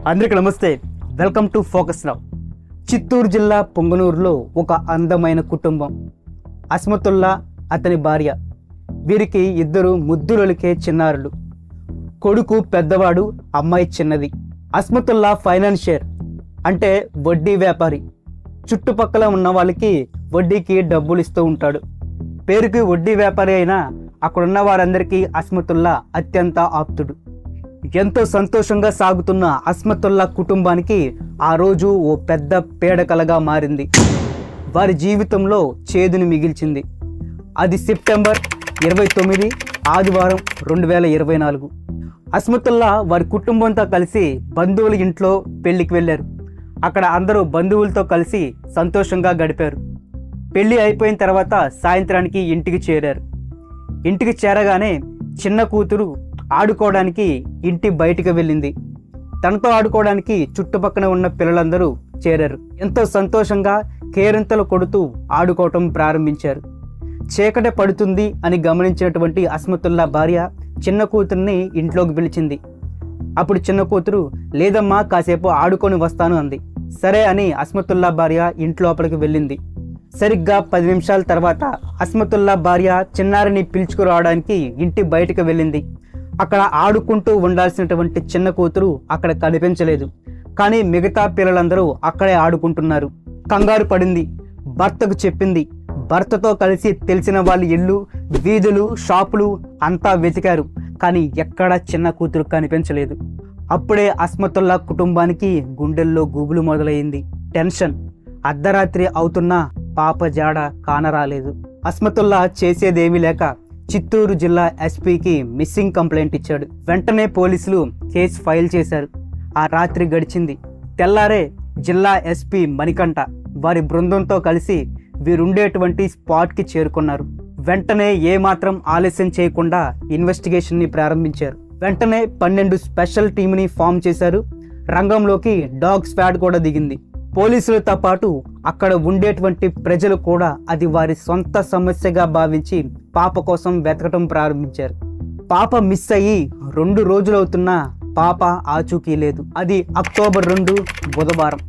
అందరికీ నమస్తే. Welcome to focus now. Chittoor జిల్లా పొంగనూరులో ఒక అందమైన కుటుంబం. అస్మతుల్లా, అతని భార్య. వీరికి ఇద్దరు ముద్దులొలికే చిన్నారులు. కొడుకు పెద్దవాడు, అమ్మాయి చిన్నది. అస్మతుల్లా ఫైనాన్షియర్, అంటే వడ్డీ వ్యాపారి. చుట్టుపక్కల ఉన్న వాళ్ళకి వడ్డీకి డబ్బులు ఇస్తూ ఉంటాడు. పేరుకి వడ్డీ వ్యాపారి అయినా అక్కడున్న వారందరికీ అస్మతుల్లా అత్యంత ఆప్తుడు. ఎంతో సంతోషంగా సాగుతున్న అస్మతుల్లా కుటుంబానికి ఆ రోజు ఓ పెద్ద పీడకలగా మారింది. వారి జీవితంలో చేదుని మిగిల్చింది. అది సెప్టెంబర్ 29 ఆదివారం 2024. అస్మతుల్లా వారి కుటుంబంతో కలిసి బంధువుల ఇంట్లో పెళ్లికి వెళ్ళారు. అక్కడ అందరూ బంధువులతో కలిసి సంతోషంగా గడిపారు. పెళ్లి అయిపోయిన తర్వాత సాయంత్రానికి ఇంటికి చేరారు. ఇంటికి చేరగానే చిన్న కూతురు ఆడుకోవడానికి ఇంటి బయటికి వెళ్ళింది. తనతో ఆడుకోవడానికి చుట్టుపక్కన ఉన్న పిల్లలందరూ చేరారు. ఎంతో సంతోషంగా కేరింతలు కొడుతూ ఆడుకోవటం ప్రారంభించారు. చీకటి పడుతుంది అని గమనించినటువంటి అస్మతుల్లా భార్య చిన్న కూతుర్ని ఇంట్లోకి పిలిచింది. అప్పుడు చిన్న కూతురు, లేదమ్మా, కాసేపు ఆడుకొని వస్తాను అంది. సరే అని అస్మతుల్లా భార్య ఇంట్లోపలికి వెళ్ళింది. సరిగ్గా 10 నిమిషాల తర్వాత అస్మతుల్లా భార్య చిన్నారిని పిలుచుకురావడానికి ఇంటి బయటకు వెళ్ళింది. అక్కడ ఆడుకుంటూ ఉండాల్సినటువంటి చిన్న కూతురు అక్కడ కనిపించలేదు. కానీ మిగతా పిల్లలందరూ అక్కడే ఆడుకుంటున్నారు. కంగారు పడింది. భర్తకు చెప్పింది. భర్తతో కలిసి తెలిసిన వాళ్ళ ఇల్లు, వీధులు, షాపులు అంతా వెతికారు. కానీ ఎక్కడా చిన్న కూతురు కనిపించలేదు. అప్పుడే అస్మతుల్లా కుటుంబానికి గుండెల్లో గుబులు మొదలైంది. టెన్షన్. అర్ధరాత్రి అవుతున్నా పాప జాడ కానరాలేదు. అస్మతుల్లా చేసేదేమీ లేక చిత్తూరు జిల్లా ఎస్పీకి మిస్సింగ్ కంప్లైంట్ ఇచ్చాడు. వెంటనే పోలీసులు కేసు ఫైల్ చేశారు. ఆ రాత్రి గడిచింది. తెల్లారే జిల్లా ఎస్పీ మణికంఠ వారి బృందంతో కలిసి వీరుండేటువంటి స్పాట్కి చేరుకున్నారు. వెంటనే ఏమాత్రం ఆలస్యం చేయకుండా ఇన్వెస్టిగేషన్ని ప్రారంభించారు. వెంటనే 12 స్పెషల్ టీంని ఫామ్ చేశారు. రంగంలోకి డాగ్ స్క్వాడ్ కూడా దిగింది. పోలీసులతో పాటు అక్కడ ఉండేటువంటి ప్రజలు కూడా అది వారి సొంత సమస్యగా భావించి పాప కోసం వెతకటం ప్రారంభించారు. పాప మిస్ అయ్యి 2 రోజులవుతున్నా పాప ఆచూకీ లేదు. అది అక్టోబర్ 2 బుధవారం.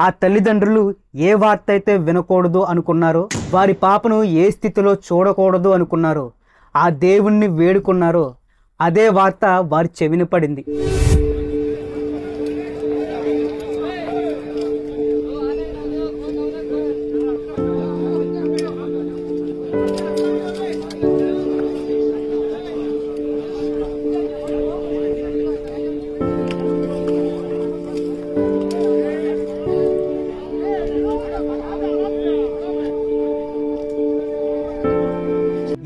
ఆ తల్లిదండ్రులు ఏ వార్త అయితే వినకూడదు అనుకున్నారో, వారి పాపను ఏ స్థితిలో చూడకూడదు అనుకున్నారో, ఆ దేవుణ్ణి వేడుకున్నారో అదే వార్త వారి చెవిన పడింది.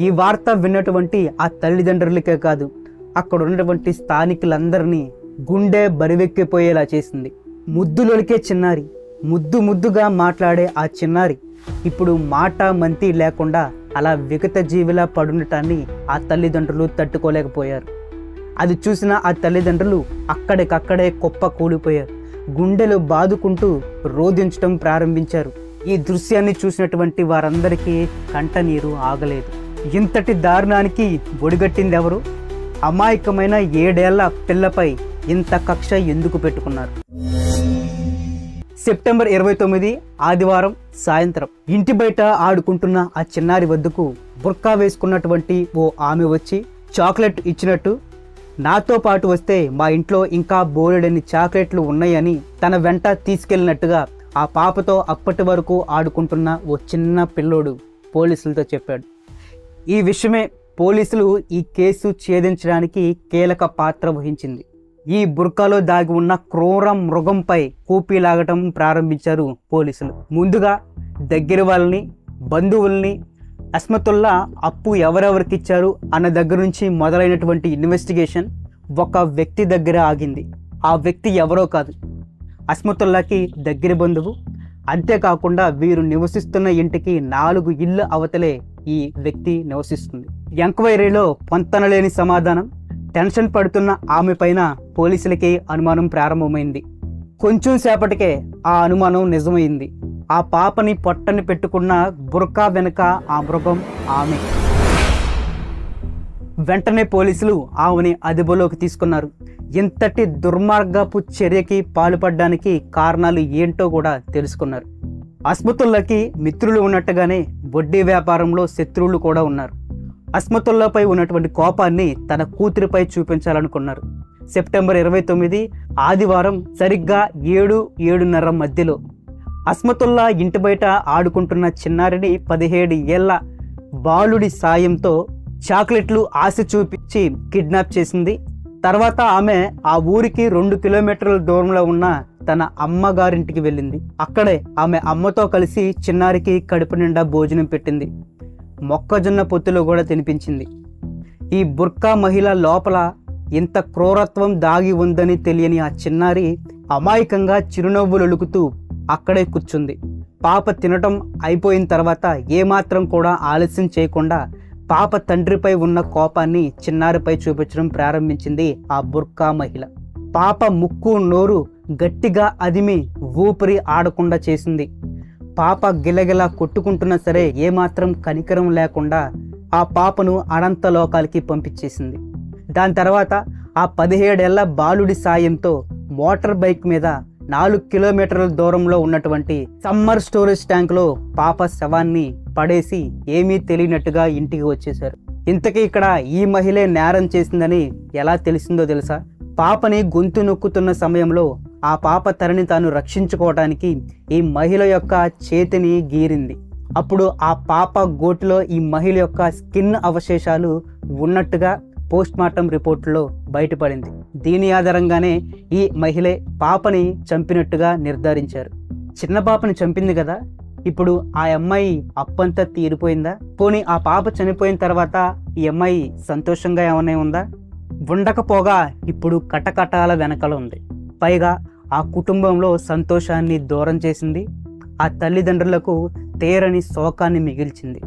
ఈ వార్త విన్నటువంటి ఆ తల్లిదండ్రులకే కాదు, అక్కడ ఉన్నటువంటి స్థానికులందరినీ గుండె బరివెక్కిపోయేలా చేసింది. ముద్దులొలికే చిన్నారి, ముద్దుగా మాట్లాడే ఆ చిన్నారి ఇప్పుడు మాట మంతి లేకుండా అలా విగత జీవిలా పడుండటాన్ని ఆ తల్లిదండ్రులు తట్టుకోలేకపోయారు. అది చూసిన ఆ తల్లిదండ్రులు అక్కడికక్కడే కుప్ప కూలిపోయారు. గుండెలు బాదుకుంటూ రోధించడం ప్రారంభించారు. ఈ దృశ్యాన్ని చూసినటువంటి వారందరికీ కంటనీరు ఆగలేదు. ఇంతటి దారుణానికి ఒడిగట్టింది ఎవరు? అమాయకమైన 7 ఏళ్ల పిల్లపై ఇంత కక్ష ఎందుకు పెట్టుకున్నారు? సెప్టెంబర్ 29 ఆదివారం సాయంత్రం ఇంటి బయట ఆడుకుంటున్న ఆ చిన్నారి వద్దకు బుర్కా వేసుకున్నటువంటి ఓ ఆమె వచ్చి చాక్లెట్ ఇచ్చినట్టు, నాతో పాటు వస్తే మా ఇంట్లో ఇంకా బోలెడని చాక్లెట్లు ఉన్నాయని తన వెంట తీసుకెళ్ళినట్టుగా ఆ పాపతో అప్పటి వరకు ఆడుకుంటున్న ఓ చిన్న పిల్లోడు పోలీసులతో చెప్పాడు. ఈ విషయమే పోలీసులు ఈ కేసు ఛేదించడానికి కీలక పాత్ర వహించింది. ఈ బుర్కాలో దాగి ఉన్న క్రూర మృగంపై కూపీలాగటం ప్రారంభించారు పోలీసులు. ముందుగా దగ్గర వాళ్ళని, బంధువుల్ని, అస్మతుల్లా అప్పు ఎవరెవరికి ఇచ్చారు అన్న దగ్గర నుంచి మొదలైనటువంటి ఇన్వెస్టిగేషన్ ఒక వ్యక్తి దగ్గర ఆగింది. ఆ వ్యక్తి ఎవరో కాదు, అస్మతుల్లాకి దగ్గర బంధువు. అంతేకాకుండా వీరు నివసిస్తున్న ఇంటికి 4 ఇళ్ళ అవతలే ఈ వ్యక్తి నివసిస్తుంది. ఎంక్వైరీలో పొంతనలేని సమాధానం. టెన్షన్ పడుతున్న ఆమె పైన పోలీసులకి అనుమానం ప్రారంభమైంది. కొంచెం సేపటికే ఆ అనుమానం నిజమైంది. ఆ పాపని పొట్టని పెట్టుకున్న బుర్కా వెనుక ఆ మృగం ఆమె. వెంటనే పోలీసులు ఆమెని అదుపులోకి తీసుకున్నారు. ఇంతటి దుర్మార్గపు చర్యకి పాల్పడడానికి కారణాలు ఏంటో కూడా తెలుసుకున్నారు. అస్మతుల్లాకి మిత్రులు ఉన్నట్టుగానే వడ్డీ వ్యాపారంలో శత్రువులు కూడా ఉన్నారు. అస్మతుల్లాపై ఉన్నటువంటి కోపాన్ని తన కూతురిపై చూపించాలనుకున్నారు. సెప్టెంబర్ 29 ఆదివారం సరిగ్గా 7-7:30 మధ్యలో అస్మతుల్లా ఇంటి బయట ఆడుకుంటున్న చిన్నారిని 17 ఏళ్ల బాలుడి సాయంతో చాక్లెట్లు ఆశ చూపించి కిడ్నాప్ చేసింది. తర్వాత ఆమె ఆ ఊరికి 2 కిలోమీటర్ల దూరంలో ఉన్న తన అమ్మగారింటికి వెళ్ళింది. అక్కడే ఆమె అమ్మతో కలిసి చిన్నారికి కడుపు నిండా భోజనం పెట్టింది. మొక్కజొన్న పొత్తులో కూడా తినిపించింది. ఈ బుర్కా మహిళ లోపల ఇంత క్రూరత్వం దాగి ఉందని తెలియని ఆ చిన్నారి అమాయకంగా చిరునవ్వులు ఒలుకుతూ అక్కడే కూర్చుంది. పాప తినటం అయిపోయిన తర్వాత ఏమాత్రం కూడా ఆలస్యం చేయకుండా పాప తండ్రిపై ఉన్న కోపాన్ని చిన్నారిపై చూపించడం ప్రారంభించింది ఆ బుర్కా మహిళ. పాప ముక్కు నోరు గట్టిగా అదిమి ఊపిరి ఆడకుండా చేసింది. పాప గిలగిలా కొట్టుకుంటున్నా సరే ఏమాత్రం కనికరం లేకుండా ఆ పాపను అనంత లోకాలకి పంపించేసింది. దాని తర్వాత ఆ 17 ఏళ్ల బాలుడి సాయంతో మోటార్ బైక్ మీద 4 కిలోమీటర్ల దూరంలో ఉన్నటువంటి సమ్మర్ స్టోరేజ్ ట్యాంకులో పాప శవాన్ని పడేసి ఏమీ తెలియనట్టుగా ఇంటికి వచ్చేశారు. ఇంతకీ ఇక్కడ ఈ మహిళే నేరం చేసిందని ఎలా తెలిసిందో తెలుసా? పాపని గొంతు నొక్కుతున్న సమయంలో ఆ పాప తనని తాను రక్షించుకోవడానికి ఈ మహిళ యొక్క చేతిని గీరింది. అప్పుడు ఆ పాప గోటిలో ఈ మహిళ యొక్క స్కిన్ అవశేషాలు ఉన్నట్టుగా పోస్ట్ మార్టం రిపోర్టులో బయటపడింది. దీని ఆధారంగానే ఈ మహిళే పాపని చంపినట్టుగా నిర్ధారించారు. చిన్న పాపని చంపింది కదా, ఇప్పుడు ఆ అమ్మాయి అప్పంతా తీరిపోయిందా? పోనీ ఆ పాప చనిపోయిన తర్వాత ఈ అమ్మాయి సంతోషంగా ఏమైనా ఉందా? ఉండకపోగా ఇప్పుడు కటకటాల వెనకల ఉంది. పైగా ఆ కుటుంబంలో సంతోషాన్ని దూరం చేసింది. ఆ తల్లిదండ్రులకు తీరని శోకాన్ని మిగిల్చింది.